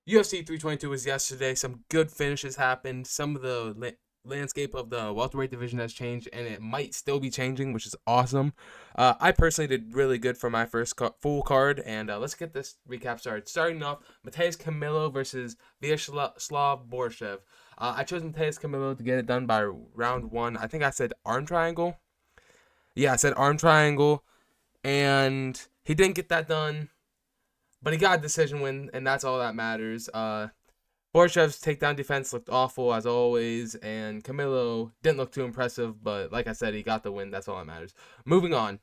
UFC 322 was yesterday. Some good finishes happened. Some of the landscape of the welterweight division has changed, and it might still be changing, which is awesome. I personally did really good for my first full card, and let's get this recap started. Starting off, Mateus Camilo versus Vyacheslav Borshev. I chose Mateus Camilo to get it done by round one. I think I said arm triangle. Yeah, I said arm triangle, and he didn't get that done, but he got a decision win, and that's all that matters. Borshev's takedown defense looked awful as always, and Camilo didn't look too impressive, but like I said, he got the win. That's all that matters. Moving on,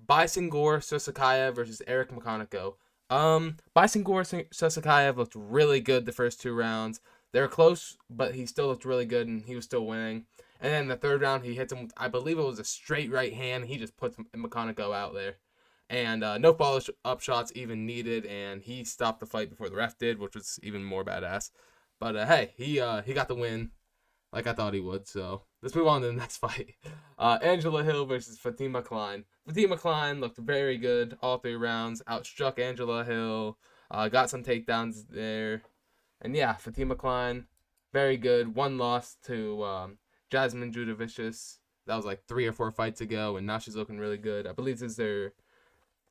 Bysingor Sosakayev versus Eric McConaughey. Bysingor Sosakayev looked really good the first two rounds. They were close, but he still looked really good, and he was still winning. And then the third round, he hits him with, I believe it was a straight right hand. He just puts McConaughey out there. And no follow-up shots even needed, and he stopped the fight before the ref did, which was even more badass. But hey, he got the win like I thought he would. So let's move on to the next fight. Angela Hill versus Fatima Klein. Fatima Klein looked very good all three rounds. Outstruck Angela Hill. Got some takedowns there. And yeah, Fatima Klein, very good. One loss to Jasmine Judovicius. That was like 3 or 4 fights ago, and now she's looking really good. I believe this is their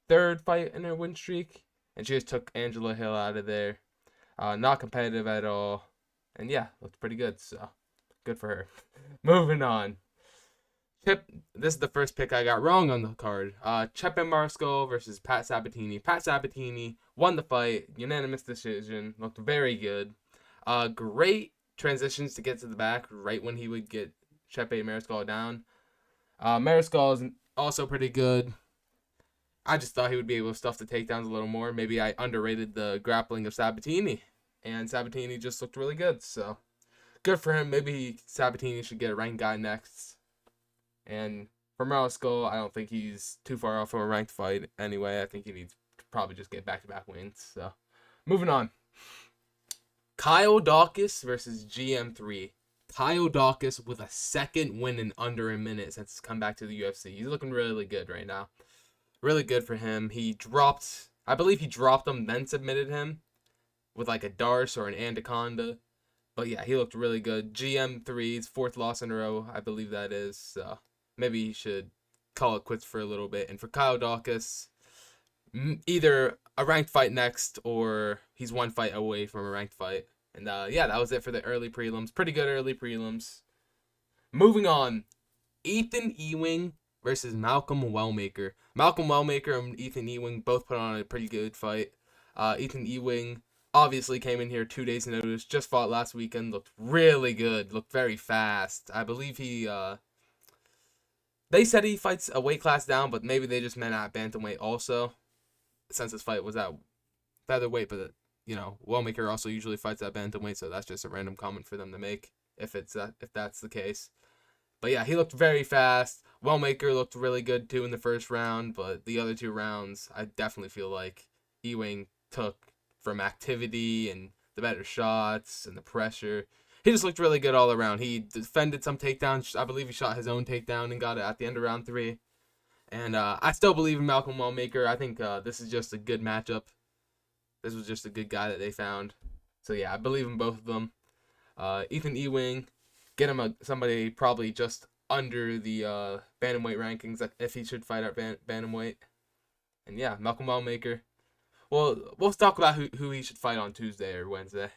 third fight in her win streak, and she just took Angela Hill out of there. Not competitive at all, and yeah, looked pretty good. So good for her. Moving on. This is the first pick I got wrong on the card. Chepe Mariscal versus Pat Sabatini. Pat Sabatini won the fight, unanimous decision. Looked very good. Great transitions to get to the back right when he would get Chepe Mariscal down. Mariscal is also pretty good. I just thought he would be able to stuff the takedowns a little more. Maybe I underrated the grappling of Sabatini, and Sabatini just looked really good. So good for him. Maybe Sabatini should get a ranked guy next. And for Mariscal, I don't think he's too far off from a ranked fight anyway. I think he needs to probably just get back-to-back wins. So moving on. Kyle Dawkins versus GM3. Kyle Dawkins with a second win in under a minute since he's come back to the UFC. He's looking really good right now. Really good for him. I believe he dropped him, then submitted him with like a Darce or an Anaconda. But yeah, he looked really good. GM3's fourth loss in a row, I believe that is. So maybe he should call it quits for a little bit. And for Kyle Dawkins, either a ranked fight next or he's one fight away from a ranked fight. And yeah, that was it for the early prelims. Pretty good early prelims. Moving on, Ethan Ewing versus Malcolm Wellmaker. Malcolm Wellmaker and Ethan Ewing both put on a pretty good fight. Ethan Ewing obviously came in here 2 days notice, just fought last weekend, looked really good, looked very fast. I believe they said he fights a weight class down, but maybe they just meant at bantamweight also, since his fight was at featherweight, but Wellmaker also usually fights at bantamweight, so that's just a random comment for them to make if that's the case. But yeah, he looked very fast. Wellmaker looked really good too in the first round, but the other 2 rounds, I definitely feel like Ewing took from activity and the better shots and the pressure. He just looked really good all around. He defended some takedowns. I believe he shot his own takedown and got it at the end of round 3. And I still believe in Malcolm Wellmaker. I think this is just a good matchup. This was just a good guy that they found. So yeah, I believe in both of them. Ethan Ewing, get him somebody probably just under the bantamweight rankings if he should fight at bantamweight. And yeah, Malcolm Wellmaker. Well, we'll talk about who he should fight on Tuesday or Wednesday.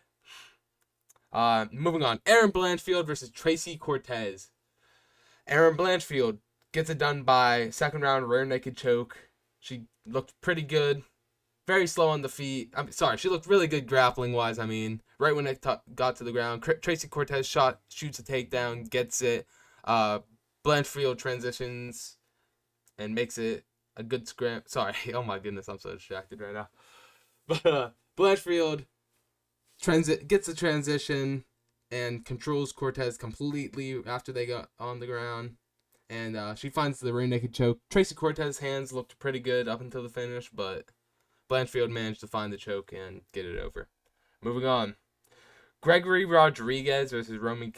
Moving on, Aaron Blanchfield versus Tracy Cortez. Aaron Blanchfield gets it done by second round rear naked choke. She looked pretty good. Very slow on the feet. She looked really good grappling wise. Right when it got to the ground, Tracy Cortez shoots a takedown, gets it. Blanchfield transitions and makes it a good scram. Sorry, oh my goodness, I'm so distracted right now. But Blanchfield gets the transition and controls Cortez completely after they got on the ground. And she finds the rear naked choke. Tracy Cortez's hands looked pretty good up until the finish, but Blanchfield managed to find the choke and get it over. Moving on. Gregory Rodriguez versus Roman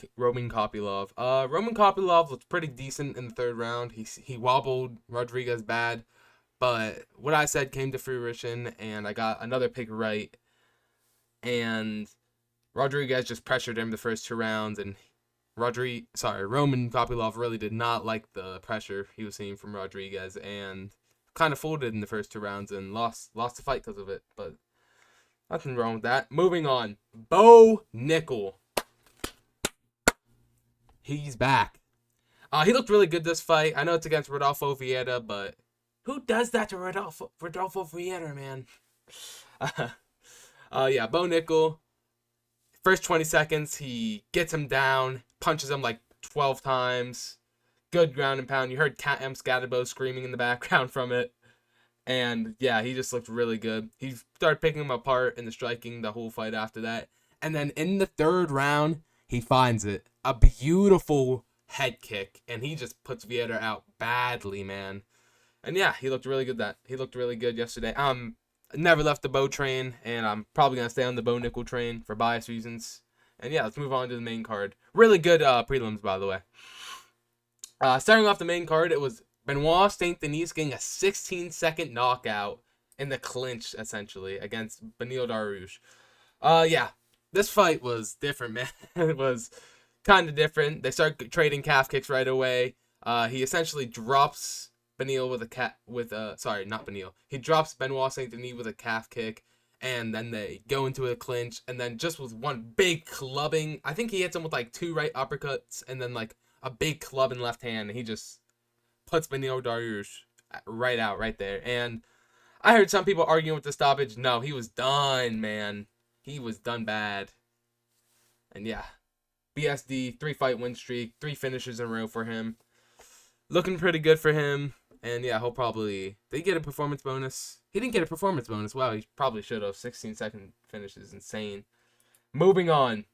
Kopylov. Roman Kopylov looked pretty decent in the third round. He wobbled Rodriguez bad, but what I said came to fruition, and I got another pick right. and Rodriguez just pressured him the first 2 rounds, and Roman Kopylov really did not like the pressure he was seeing from Rodriguez, and kind of folded in the first 2 rounds and lost the fight because of it. But nothing wrong with that. Moving on, Bo Nickel. He's back. He looked really good this fight. I know it's against Rodolfo Vieira, but who does that to Rodolfo Vieira, man? Yeah, Bo Nickel. First 20 seconds, he gets him down, punches him like 12 times. Good ground and pound. You heard Cat M. Scatterbo screaming in the background from it. And yeah, he just looked really good. He started picking him apart in the striking the whole fight after that. And then in the 3rd round, he finds it. A beautiful head kick. And he just puts Vieira out badly, man. And yeah, he looked really good yesterday. Never left the Bo train, and I'm probably going to stay on the Bo Nickel train for bias reasons. And yeah, let's move on to the main card. Really good prelims, by the way. Starting off the main card, it was Benoit Saint Denis getting a 16-second knockout in the clinch, essentially, against Beneil Dariush. Yeah, this fight was different, man. It was kind of different. They start trading calf kicks right away. He essentially drops Beneil He drops Benoit Saint Denis with a calf kick, and then they go into a clinch, and then just with one big clubbing, I think he hits him with like 2 right uppercuts, and then like a big club in left hand, and he just puts Beneil Dariush right out right there. And I heard some people arguing with the stoppage. No, he was done, man. He was done bad. And yeah, BSD 3-fight win streak, 3 finishes in a row for him. Looking pretty good for him. And yeah, he'll probably... Did he get a performance bonus? He didn't get a performance bonus. Wow, he probably should have. 16-second finish is insane. Moving on.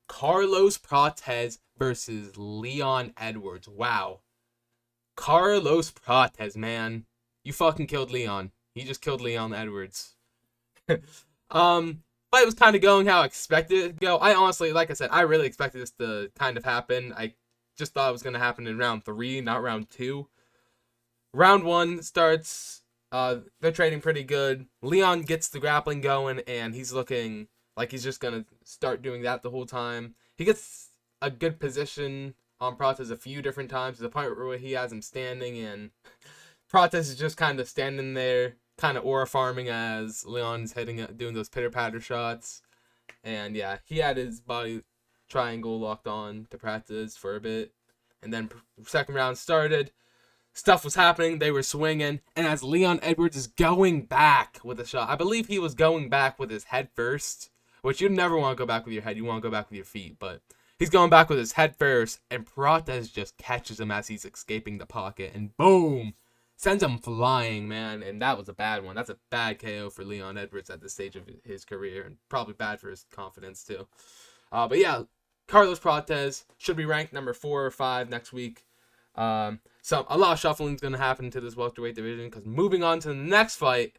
Carlos Prates versus Leon Edwards. Wow. Carlos Prates, man. You fucking killed Leon. He just killed Leon Edwards. Fight was kind of going how I expected it to go. I honestly, like I said, I really expected this to kind of happen. I just thought it was going to happen in round 3, not round 2. Round 1 starts, they're trading pretty good. Leon gets the grappling going, and he's looking like he's just going to start doing that the whole time. He gets a good position on Prates a few different times to the point where he has him standing, and Prates is just kind of standing there, kind of aura farming as Leon's doing those pitter-patter shots. And yeah, he had his body triangle locked on to Prates for a bit. And then second round started. Stuff was happening. They were swinging. And as Leon Edwards is going back with a shot, I believe he was going back with his head first, which you never want to go back with your head. You want to go back with your feet. But he's going back with his head first, and Prates just catches him as he's escaping the pocket. And boom! Sends him flying, man. And that was a bad one. That's a bad KO for Leon Edwards at this stage of his career. And probably bad for his confidence, too. But yeah, Carlos Prates should be ranked number 4 or 5 next week. So a lot of shuffling is going to happen to this welterweight division, because moving on to the next fight,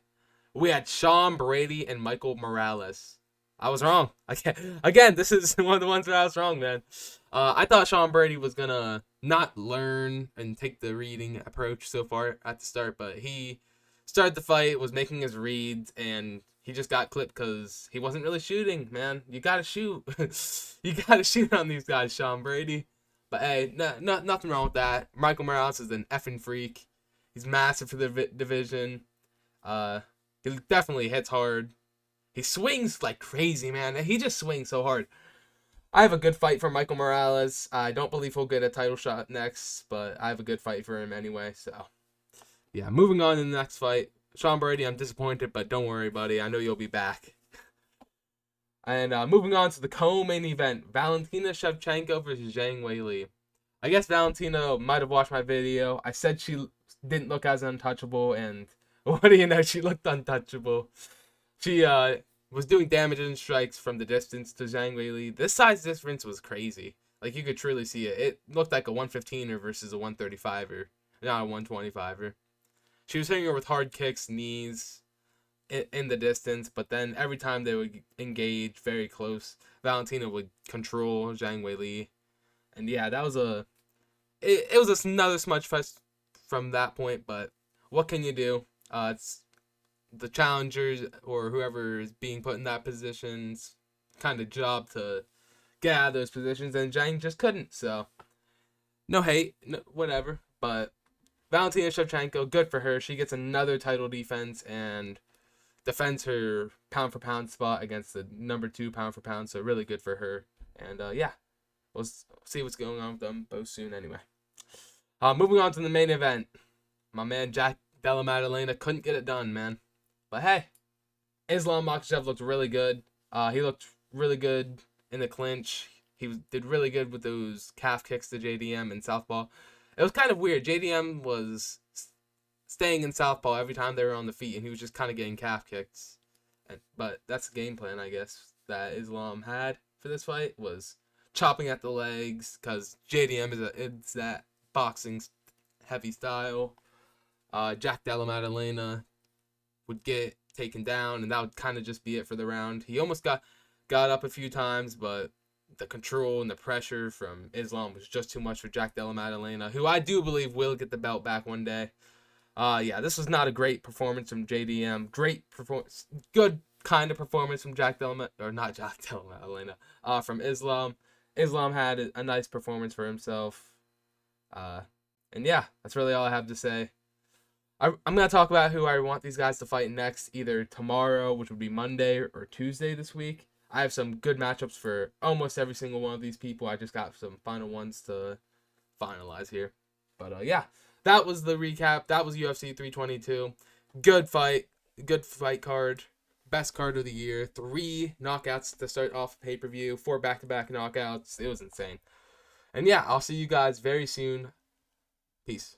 we had Sean Brady and Michael Morales. I was wrong. Again, this is one of the ones where I was wrong, man. I thought Sean Brady was going to not learn and take the reading approach so far at the start, but he started the fight, was making his reads, and he just got clipped because he wasn't really shooting, man. You got to shoot. You got to shoot on these guys, Sean Brady. But hey, nothing wrong with that. Michael Morales is an effing freak. He's massive for the division. He definitely hits hard. He swings like crazy, man. He just swings so hard. I have a good fight for Michael Morales. I don't believe he'll get a title shot next, but I have a good fight for him anyway. So, yeah, moving on to the next fight. Sean Brady, I'm disappointed, but don't worry, buddy. I know you'll be back. And moving on to the co-main event, Valentina Shevchenko versus Zhang Weili. I guess Valentina might have watched my video. I said she didn't look as untouchable, and what do you know, she looked untouchable. She was doing damage and strikes from the distance to Zhang Weili. This size difference was crazy. Like, you could truly see it. It looked like a 115er versus a 135er, not a 125er. She was hitting her with hard kicks, knees, in the distance, but then every time they would engage very close, Valentina would control Zhang Weili. And yeah, that was it was another smudge fest from that point, but what can you do? It's the challengers or whoever is being put in that positions kind of job to get out of those positions, and Zhang just couldn't. So no hate, no, whatever. But Valentina Shevchenko, good for her. She gets another title defense and defends her pound for pound spot against the number 2 pound for pound. So really good for her. And yeah, we'll see what's going on with them both soon anyway. Moving on to the main event. My man Jack Della Maddalena couldn't get it done, man. But hey, Islam Makhachev looked really good. He looked really good in the clinch. Did really good with those calf kicks to JDM and southpaw. It was kind of weird. JDM was staying in southpaw every time they were on the feet, and he was just kind of getting calf kicks. But that's the game plan, I guess, that Islam had for this fight, was chopping at the legs, because JDM is that boxing heavy style. Jack Della Maddalena would get taken down, and that would kind of just be it for the round. He almost got up a few times, but the control and the pressure from Islam was just too much for Jack Della Maddalena, who I do believe will get the belt back one day. Yeah, this was not a great performance from JDM. Great performance, good kind of performance from Jack Della, or not Jack Della Maddalena, from Islam. Islam had a nice performance for himself. And yeah, that's really all I have to say. I'm going to talk about who I want these guys to fight next, either tomorrow, which would be Monday, or Tuesday this week. I have some good matchups for almost every single one of these people. I just got some final ones to finalize here. But yeah, that was the recap. That was UFC 322. Good fight card. Best card of the year. 3 knockouts to start off pay-per-view. 4 back-to-back knockouts. It was insane. And yeah, I'll see you guys very soon. Peace.